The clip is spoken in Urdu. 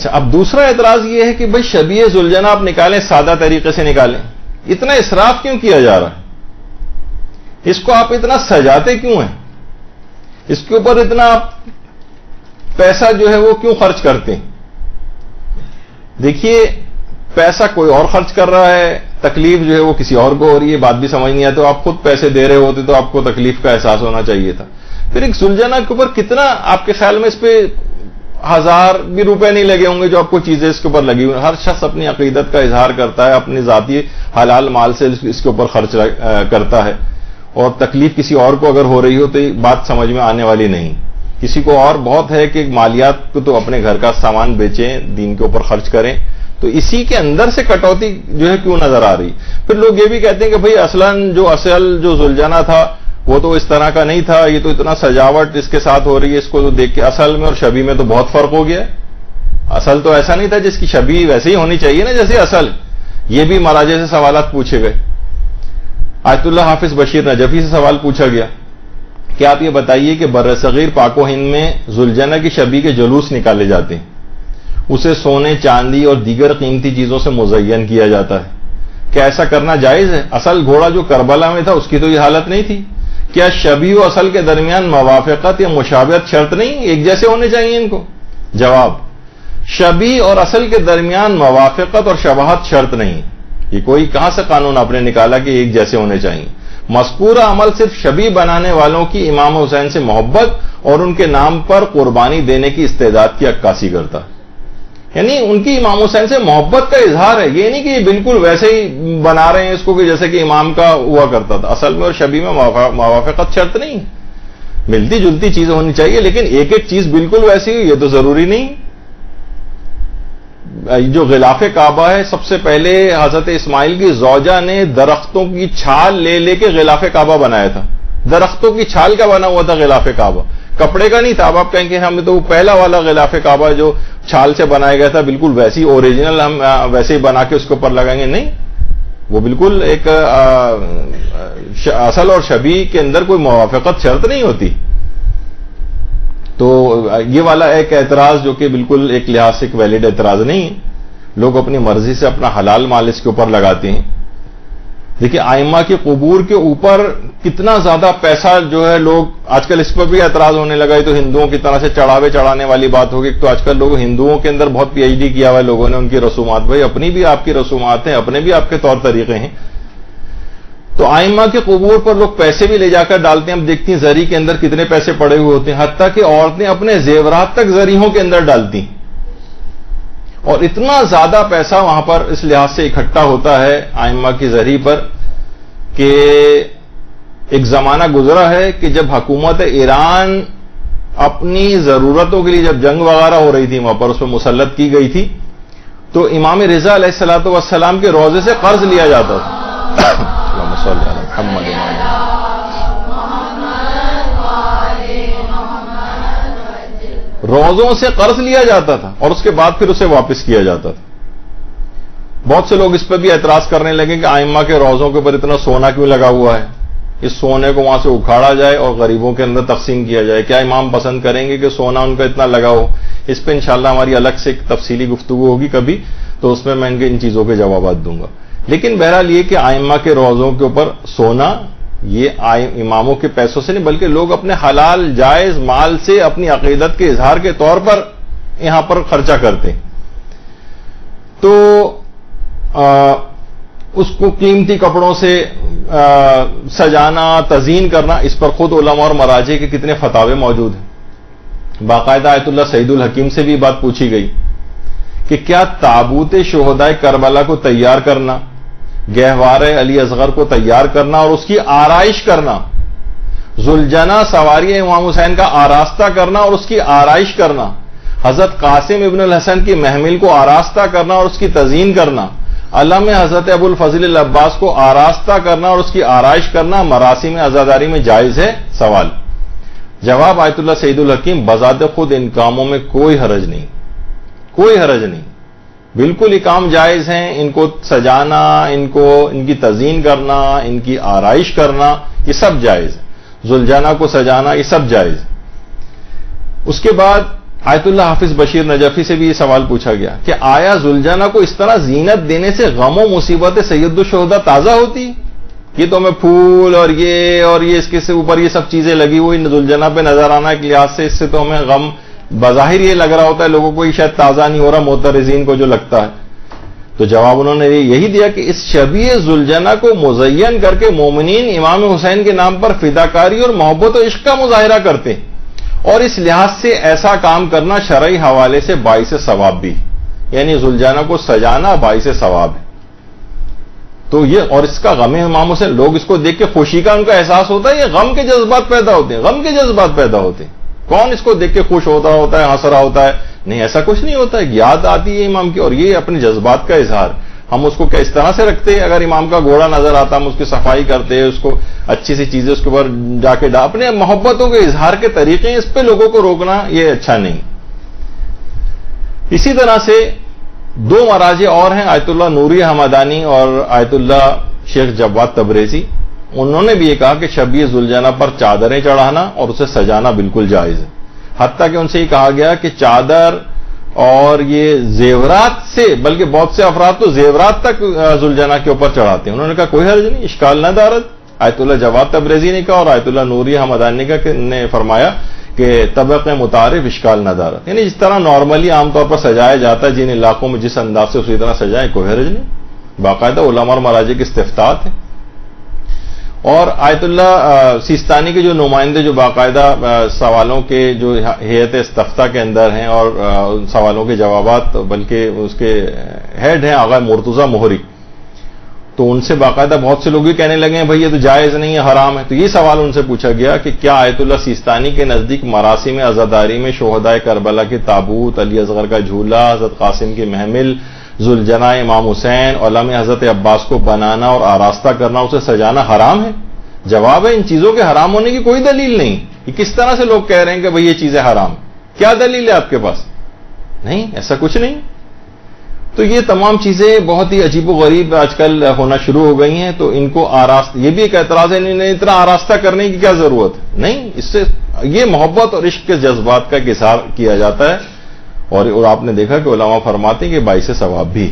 اب دوسرا اعتراض یہ ہے کہ بھائی شبیہ ذوالجناح آپ نکالیں، سادہ طریقے سے نکالیں، اتنا اسراف کیوں کیا جا رہا ہے؟ اس کو آپ اتنا سجاتے کیوں ہیں؟ اس کے اوپر اتنا پیسہ جو ہے وہ کیوں خرچ کرتے ہیں؟ دیکھیے، پیسہ کوئی اور خرچ کر رہا ہے، تکلیف جو ہے وہ کسی اور کو ہو رہی ہے، بات بھی سمجھ نہیں آتی۔ تو آپ خود پیسے دے رہے ہوتے تو آپ کو تکلیف کا احساس ہونا چاہیے تھا۔ پھر ایک ذوالجناح کے اوپر کتنا آپ کے خیال میں اس پہ 1000 بھی روپے نہیں لگے ہوں گے جو آپ کو چیزیں اس کے اوپر لگی ہوئی؟ ہر شخص اپنی عقیدت کا اظہار کرتا ہے، اپنی ذاتی حلال مال سے اس کے اوپر خرچ کرتا ہے، اور تکلیف کسی اور کو اگر ہو رہی ہو تو یہ بات سمجھ میں آنے والی نہیں۔ کسی کو اور بہت ہے کہ مالیات کو تو اپنے گھر کا سامان بیچیں، دین کے اوپر خرچ کریں، تو اسی کے اندر سے کٹوتی جو ہے کیوں نظر آ رہی؟ پھر لوگ یہ بھی کہتے ہیں کہ بھئی اصل جو ذوالجناح تھا وہ تو اس طرح کا نہیں تھا، یہ تو اتنا سجاوٹ اس کے ساتھ ہو رہی ہے، اس کو دیکھ کے اصل میں اور شبیہ میں تو بہت فرق ہو گیا ہے۔ اصل تو ایسا نہیں تھا، جس کی شبیہ ویسے ہی ہونی چاہیے نا جیسے اصل۔ یہ بھی مراجع سے سوالات پوچھے گئے۔ آیت اللہ حافظ بشیر نجفی سے سوال پوچھا گیا کہ آپ یہ بتائیے کہ برصغیر پاک و ہند میں ذوالجناح کی شبیہ کے جلوس نکالے جاتے ہیں، اسے سونے چاندی اور دیگر قیمتی چیزوں سے مزین کیا جاتا ہے، کیا ایسا کرنا جائز ہے؟ اصل گھوڑا جو کربلا میں تھا اس کی تو یہ حالت نہیں تھی۔ کیا شبیہ و اصل کے درمیان موافقت یا مشابہت شرط نہیں؟ ایک جیسے ہونے چاہیے ان کو؟ جواب: شبیہ اور اصل کے درمیان موافقت اور شباہت شرط نہیں۔ یہ کوئی کہاں سے قانون آپ نے نکالا کہ ایک جیسے ہونے چاہیے؟ مذکورہ عمل صرف شبیہ بنانے والوں کی امام حسین سے محبت اور ان کے نام پر قربانی دینے کی استعداد کی عکاسی کرتا ہے۔ یعنی ان کی امام حسین سے محبت کا اظہار ہے، یہ نہیں کہ یہ بالکل ویسے ہی بنا رہے ہیں اس کو کہ جیسے کہ امام کا ہوا کرتا تھا۔ اصل میں اور شبیہ میں موافقت شرط نہیں، ملتی جلتی چیزیں ہونی چاہیے، لیکن ایک ایک چیز بالکل ویسی ہو یہ تو ضروری نہیں۔ جو غلاف کعبہ ہے، سب سے پہلے حضرت اسماعیل کی زوجہ نے درختوں کی چھال لے لے کے غلاف کعبہ بنایا تھا۔ درختوں کی چھال کا بنا ہوا تھا غلاف کعبہ، کپڑے کا نہیں تھا۔ اب آپ کہیں کہ ہمیں تو وہ پہلا والا غلاف کعبہ جو چھال سے بنایا گیا تھا بالکل ویسی اوریجنل ہم ویسے ہی بنا کے اس کے اوپر لگائیں گے، نہیں، وہ بالکل ایک اصل اور شبیہ کے اندر کوئی موافقت شرط نہیں ہوتی۔ تو یہ والا ایک اعتراض جو کہ بالکل ایک لحاظ سے ایک ویلڈ اعتراض نہیں ہے، لوگ اپنی مرضی سے اپنا حلال مال اس کے اوپر لگاتے ہیں۔ دیکھیے، ائمہ کے قبور کے اوپر کتنا زیادہ پیسہ جو ہے لوگ آج کل اس پر بھی اعتراض ہونے لگا ہے، تو ہندوؤں کی طرح سے چڑھاوے چڑھانے والی بات ہوگی۔ تو آج کل لوگ ہندوؤں کے اندر بہت پی ایچ ڈی کیا ہوا ہے لوگوں نے، ان کی رسومات، بھائی اپنی بھی آپ کی رسومات ہیں، اپنے بھی آپ کے طور طریقے ہیں۔ تو ائمہ کے قبور پر لوگ پیسے بھی لے جا کر ڈالتے ہیں۔ ہم دیکھتی ہیں زری کے اندر کتنے پیسے پڑے ہوئے ہوتے ہیں، حتیٰ کہ عورتیں اپنے زیورات تک زریوں کے اندر ڈالتی ہیں، اور اتنا زیادہ پیسہ وہاں پر اس لحاظ سے اکٹھا ہوتا ہے ائمہ کی زری پر کہ ایک زمانہ گزرا ہے کہ جب حکومت ایران اپنی ضرورتوں کے لیے جب جنگ وغیرہ ہو رہی تھی وہاں پر اس پہ مسلط کی گئی تھی، تو امام رضا علیہ الصلوۃ والسلام کے روضے سے قرض لیا جاتا تھا۔ اللہم صلی علی محمد۔ روزوں سے قرض لیا جاتا تھا اور اس کے بعد پھر اسے واپس کیا جاتا تھا۔ بہت سے لوگ اس پہ بھی اعتراض کرنے لگے کہ ائمہ کے روزوں کے اوپر اتنا سونا کیوں لگا ہوا ہے، اس سونے کو وہاں سے اکھاڑا جائے اور غریبوں کے اندر تقسیم کیا جائے۔ کیا امام پسند کریں گے کہ سونا ان کا اتنا لگا ہو؟ اس پہ انشاءاللہ ہماری الگ سے ایک تفصیلی گفتگو ہوگی کبھی، تو اس میں میں ان چیزوں کے جوابات دوں گا۔ لیکن بہرحال یہ کہ ائمہ کے روزوں کے اوپر سونا یہ اماموں کے پیسوں سے نہیں، بلکہ لوگ اپنے حلال جائز مال سے اپنی عقیدت کے اظہار کے طور پر یہاں پر خرچہ کرتے ہیں۔ تو اس کو قیمتی کپڑوں سے سجانا، تزئین کرنا، اس پر خود علماء اور مراجع کے کتنے فتاوے موجود ہیں۔ باقاعدہ آیت اللہ سعید الحکیم سے بھی بات پوچھی گئی کہ کیا تابوت شہدائے کربلا کو تیار کرنا، گہوار علی اصغر کو تیار کرنا اور اس کی آرائش کرنا، ذوالجناح سواری امام حسین کا آراستہ کرنا اور اس کی آرائش کرنا، حضرت قاسم ابن الحسن کی محمل کو آراستہ کرنا اور اس کی تزئین کرنا، علم حضرت ابو الفضل العباس کو آراستہ کرنا اور اس کی آرائش کرنا مراسم عزاداری میں جائز ہے؟ سوال جواب آیت اللہ سعید الحکیم: بذات خود ان کاموں میں کوئی حرج نہیں، کوئی حرج نہیں، بالکل یہ کام جائز ہیں۔ ان کو سجانا، ان کی تزئین کرنا، ان کی آرائش کرنا، یہ سب جائز ہے۔ ذوالجناح کو سجانا، یہ سب جائز ہے۔ اس کے بعد آیت اللہ حافظ بشیر نجفی سے بھی یہ سوال پوچھا گیا کہ آیا زلجنہ کو اس طرح زینت دینے سے غم و مصیبت سید الشہداء تازہ ہوتی؟ یہ تو ہمیں پھول اور یہ اس کے سے اوپر یہ سب چیزیں لگی ہوئی زلجنہ پہ نظر آنا ایک لحاظ سے، اس سے تو ہمیں غم بظاہر یہ لگ رہا ہوتا ہے لوگوں کو، یہ شاید تازہ نہیں ہو رہا معترضین کو جو لگتا ہے۔ تو جواب انہوں نے یہی دیا کہ اس شبیہ زلجنہ کو مزین کر کے مومنین امام حسین کے نام پر فداکاری اور محبت و عشق کا مظاہرہ کرتے، اور اس لحاظ سے ایسا کام کرنا شرعی حوالے سے باعث ثواب بھی، یعنی زلجنہ کو سجانا باعث ثواب ہے۔ تو یہ اور اس کا غم امام حسین، لوگ اس کو دیکھ کے خوشی کا ان کا احساس ہوتا ہے، یہ غم کے جذبات پیدا ہوتے ہیں، غم کے جذبات پیدا ہوتے ہیں۔ کون اس کو دیکھ کے خوش ہوتا ہے، ہنس رہا ہوتا ہے؟ نہیں، ایسا کچھ نہیں ہوتا ہے، یاد آتی ہے امام کی، اور یہ اپنے جذبات کا اظہار۔ ہم اس کو کیا اس طرح سے رکھتے ہیں، اگر امام کا گھوڑا نظر آتا ہم اس کی صفائی کرتے، اس کو اچھی سی چیزیں اس کے اوپر جا کے اپنے محبتوں کے اظہار کے طریقے، اس پہ لوگوں کو روکنا یہ اچھا نہیں۔ اسی طرح سے دو مراجع اور ہیں، آیت اللہ نوری حمدانی اور آیت اللہ شیخ جواد تبریزی، انہوں نے بھی یہ کہا کہ شبیہ زلجنہ پر چادریں چڑھانا اور اسے سجانا بالکل جائز ہے، حتیٰ کہ ان سے یہ کہا گیا کہ چادر اور یہ زیورات سے، بلکہ بہت سے افراد تو زیورات تک زلجنہ کے اوپر چڑھاتے ہیں۔ انہوں نے کہا کوئی حرج نہیں، اشکال نہ دارد۔ آیت اللہ جواد تبریزی نے کہا اور آیت اللہ نوری حمدانی نے فرمایا کہ طبق متعارف اشکال نہ دارد، یعنی جس طرح نارملی عام طور پر سجایا جاتا ہے جن علاقوں میں جس انداز سے اسی طرح سجائیں، کوئی حرج نہیں، باقاعدہ علماء اور مراجع کے استفتاء ہیں۔ اور آیت اللہ سیستانی کے جو نمائندے جو باقاعدہ سوالوں کے جو ہیئت استفتاء کے اندر ہیں اور سوالوں کے جوابات، بلکہ اس کے ہیڈ ہیں آغا مرتضی مہری، تو ان سے باقاعدہ بہت سے لوگ بھی کہنے لگے ہیں بھائی یہ تو جائز نہیں ہے، حرام ہے۔ تو یہ سوال ان سے پوچھا گیا کہ کیا آیت اللہ سیستانی کے نزدیک مراسم عزاداری میں شہدائے کربلا کے تابوت، علی اصغر کا جھولا، حضرت قاسم کی محمل، زلجنہ امام حسین، علم حضرت عباس کو بنانا اور آراستہ کرنا، اسے سجانا حرام ہے؟ جواب ہے ان چیزوں کے حرام ہونے کی کوئی دلیل نہیں۔ یہ کس طرح سے لوگ کہہ رہے ہیں کہ بھئی یہ چیزیں حرام؟ کیا دلیل ہے آپ کے پاس؟ نہیں، ایسا کچھ نہیں۔ تو یہ تمام چیزیں بہت ہی عجیب و غریب آج کل ہونا شروع ہو گئی ہیں، تو ان کو یہ بھی ایک اعتراض ہے، نہیں اتنا آراستہ کرنے کی کیا ضرورت ہے؟ نہیں، اس سے یہ محبت اور عشق کے جذبات کا اظہار کیا جاتا ہے، اور آپ نے دیکھا کہ علماء فرماتے ہیں کہ باعث ثواب بھی